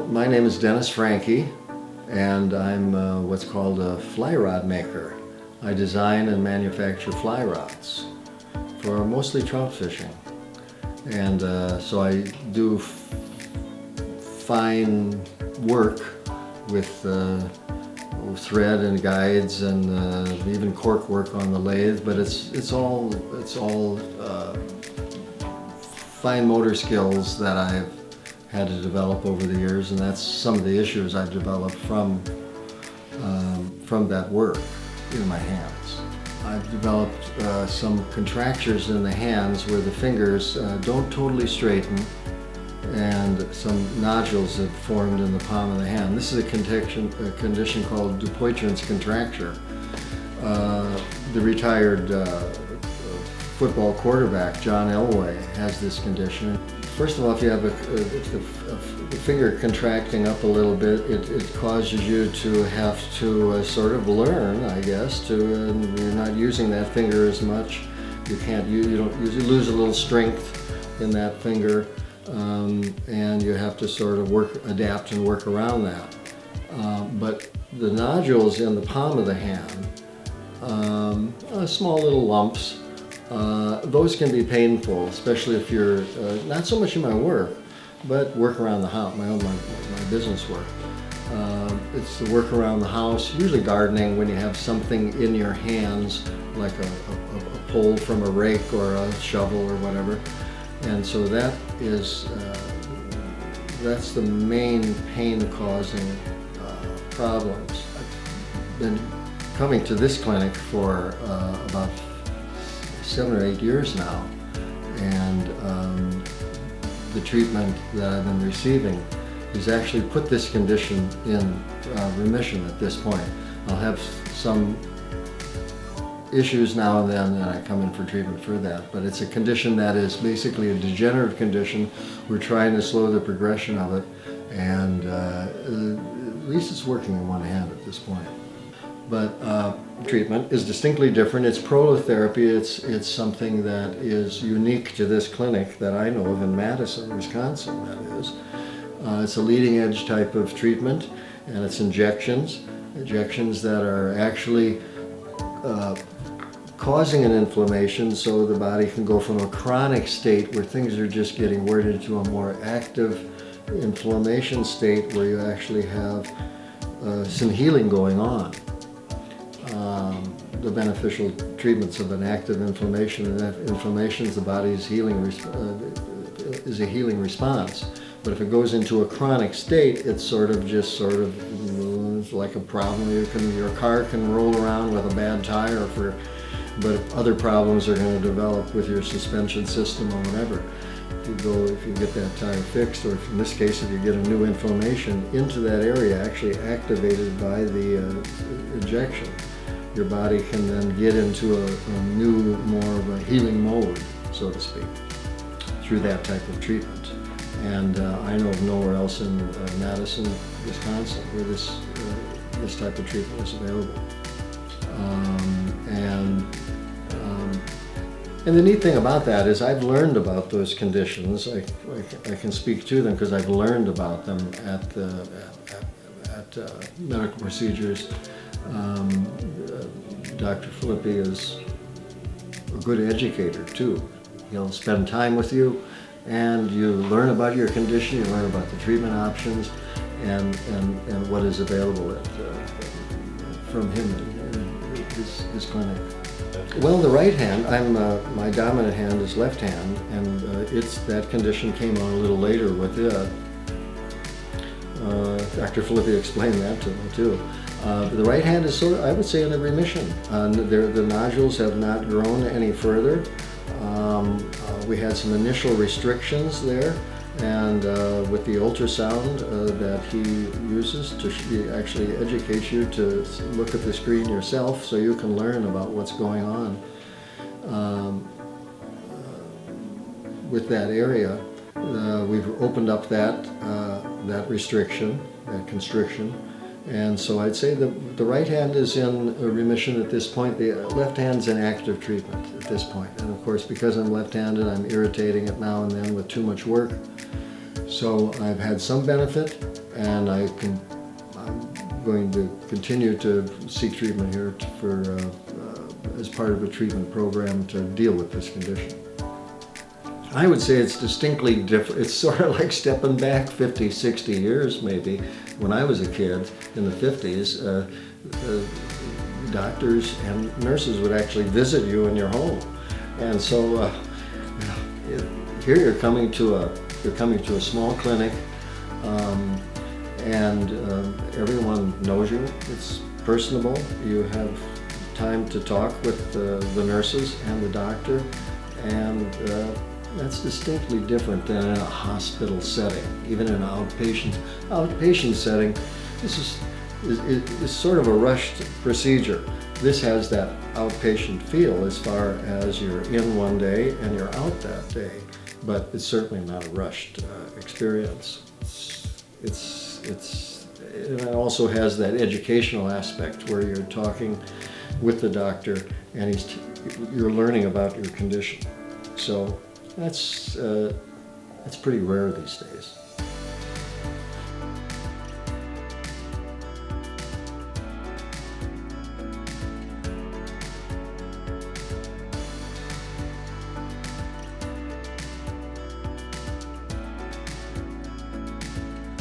Well, my name is Dennis Franke, and I'm what's called a fly rod maker. I design and manufacture fly rods for mostly trout fishing. And so I do fine work with thread and guides and even cork work on the lathe, but it's all fine motor skills that I've had to develop over the years, and that's some of the issues I've developed from that work in my hands. I've developed some contractures in the hands where the fingers don't totally straighten, and some nodules have formed in the palm of the hand. This is a condition called Dupuytrens Contracture. The retired football quarterback John Elway has this condition. First of all, if you have the finger contracting up a little bit, it causes you to have to sort of learn, I guess, you're not using that finger as much. You lose a little strength in that finger, and you have to sort of adapt and work around that. But the nodules in the palm of the hand, small little lumps, those can be painful, especially if you're not so much in my work, but work around the house, my business work. It's the work around the house, usually gardening, when you have something in your hands, like a pole from a rake or a shovel or whatever. And so that's the main pain-causing problems. I've been coming to this clinic for about 7 or 8 years now, and the treatment that I've been receiving has actually put this condition in remission at this point. I'll have some issues now and then, and I come in for treatment for that, but it's a condition that is basically a degenerative condition. We're trying to slow the progression of it, and at least it's working in one hand at this point. But treatment is distinctly different. It's prolotherapy. It's something that is unique to this clinic that I know of in Madison, Wisconsin, that is. It's a leading edge type of treatment, and it's injections that are actually causing an inflammation, so the body can go from a chronic state where things are just getting worse into a more active inflammation state where you actually have some healing going on. The beneficial treatments of an active inflammation, and that inflammation is the body's healing is a healing response. But if it goes into a chronic state, it's it's like a problem. Your car can roll around with a bad tire, but other problems are going to develop with your suspension system or whatever. If you get that tire fixed, or in this case, if you get a new inflammation into that area, actually activated by the injection, your body can then get into a new, more of a healing mode, so to speak, through that type of treatment. And I know of nowhere else in Madison, Wisconsin, where this type of treatment is available. And the neat thing about that is I've learned about those conditions. I can speak to them because I've learned about them at medical procedures. Dr. Filippi is a good educator too. He'll spend time with you, and you learn about your condition, you learn about the treatment options, and what is available from him in his clinic. Well, the right hand, my dominant hand is left hand, and that condition came on a little later with it. Dr. Filippi explained that to me too. The right hand is I would say, in a remission. The nodules have not grown any further. We had some initial restrictions there, and with the ultrasound that he uses, he actually educates you to look at the screen yourself so you can learn about what's going on with that area. We've opened up that restriction, that constriction. And so I'd say the right hand is in remission at this point. The left hand's in active treatment at this point. And of course, because I'm left-handed, I'm irritating it now and then with too much work. So I've had some benefit, and I'm going to continue to seek treatment here as part of a treatment program to deal with this condition. I would say it's distinctly different. It's sort of like stepping back 50, 60 years maybe. When I was a kid in the 50s, doctors and nurses would actually visit you in your home. And so here you're coming to a small clinic, and everyone knows you. It's personable. You have time to talk with the nurses and the doctor, and that's distinctly different than in a hospital setting. Even in an outpatient setting, this is sort of a rushed procedure. This has that outpatient feel as far as you're in one day and you're out that day, but it's certainly not a rushed experience. And it also has that educational aspect where you're talking with the doctor and you're learning about your condition. So that's pretty rare these days.